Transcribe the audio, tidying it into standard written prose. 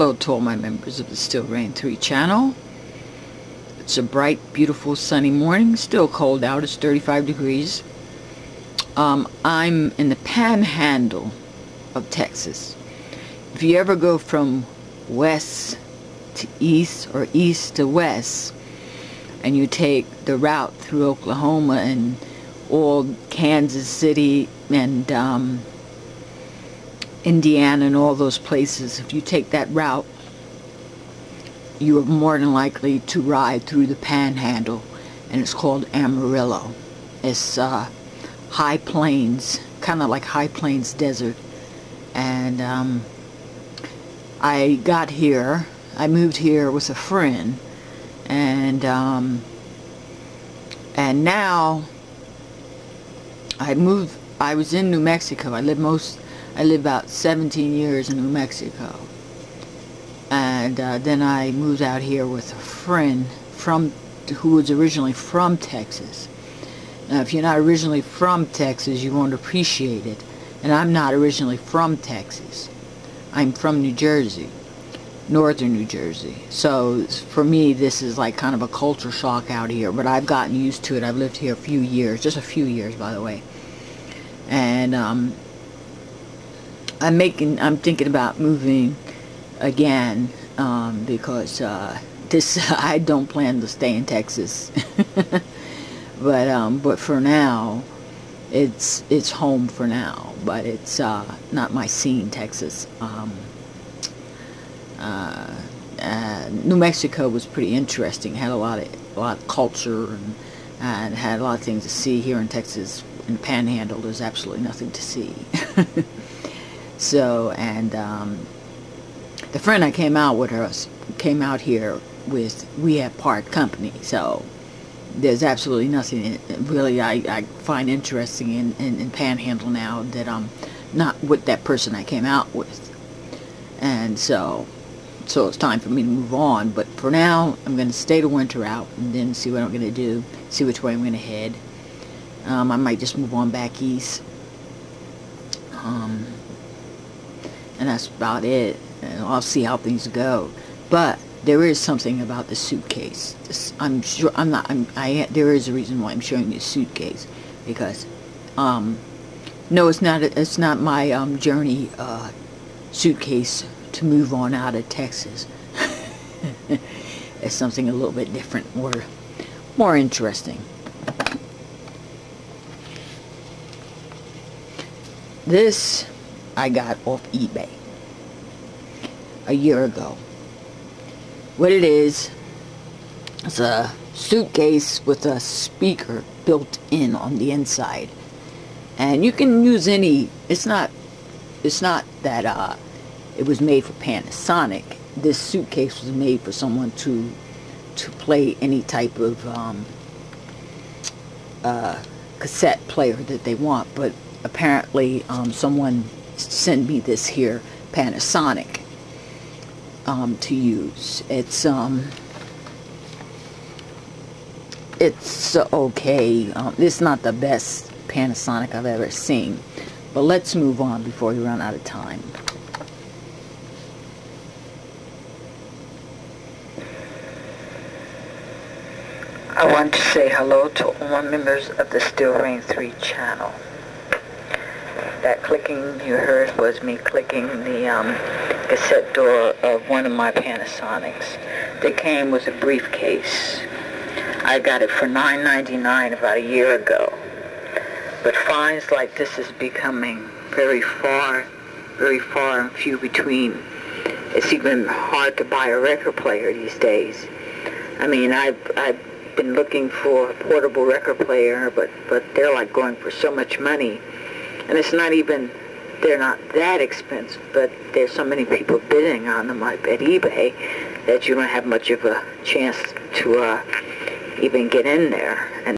Hello to all my members of the Still Rain 3 channel. It's a bright, beautiful, sunny morning. Still cold out. It's 35 degrees. I'm in the panhandle of Texas. If you ever go from west to east or east to west, and you take the route through Oklahoma and all Kansas City and Indiana and all those places, if you take that route, you are more than likely to ride through the panhandle, and it's called Amarillo. It's high plains, kind of like high plains desert. And I moved here with a friend, and now I was in New Mexico. I lived about 17 years in New Mexico, and then I moved out here with a friend who was originally from Texas. Now, if you're not originally from Texas, you won't appreciate it. And I'm not originally from Texas. I'm from New Jersey, northern New Jersey. So for me, this is like kind of a culture shock out here, but I've gotten used to it. I've lived here a few years, just a few years, by the way. And I'm thinking about moving again, because I don't plan to stay in Texas. But for now, it's home for now. But it's not my scene, Texas. New Mexico was pretty interesting. Had a lot of culture, and had a lot of things to see. Here in Texas, in the Panhandle, there's absolutely nothing to see. So, and the friend I came out here with, we had part company. So there's absolutely nothing really I find interesting in Panhandle now that I'm not with that person I came out with. And so it's time for me to move on. But for now, I'm going to stay the winter out and then see what I'm going to do, see which way I'm going to head. I might just move on back east. And that's about it. And I'll see how things go. But there is something about the suitcase. There is a reason why I'm showing you a suitcase, because no, it's not my journey suitcase to move on out of Texas. It's something a little bit different, more interesting. This I got off eBay a year ago. What it is, it's a suitcase with a speaker built in on the inside, and you can use any. It's not that it was made for Panasonic. This suitcase was made for someone to play any type of cassette player that they want. But apparently someone sent me this here Panasonic to use. It's okay. It's not the best Panasonic I've ever seen, but let's move on before we run out of time. I want to say hello to all my members of the Still Rain 3 channel. That clicking you heard was me clicking the cassette door of one of my Panasonics. They came with a briefcase. I got it for $9.99 about a year ago. But finds like this is becoming very far and few between. It's even hard to buy a record player these days. I mean, I've been looking for a portable record player, but they're like going for so much money. And it's not even, they're not that expensive, but there's so many people bidding on them at eBay that you don't have much of a chance to even get in there. And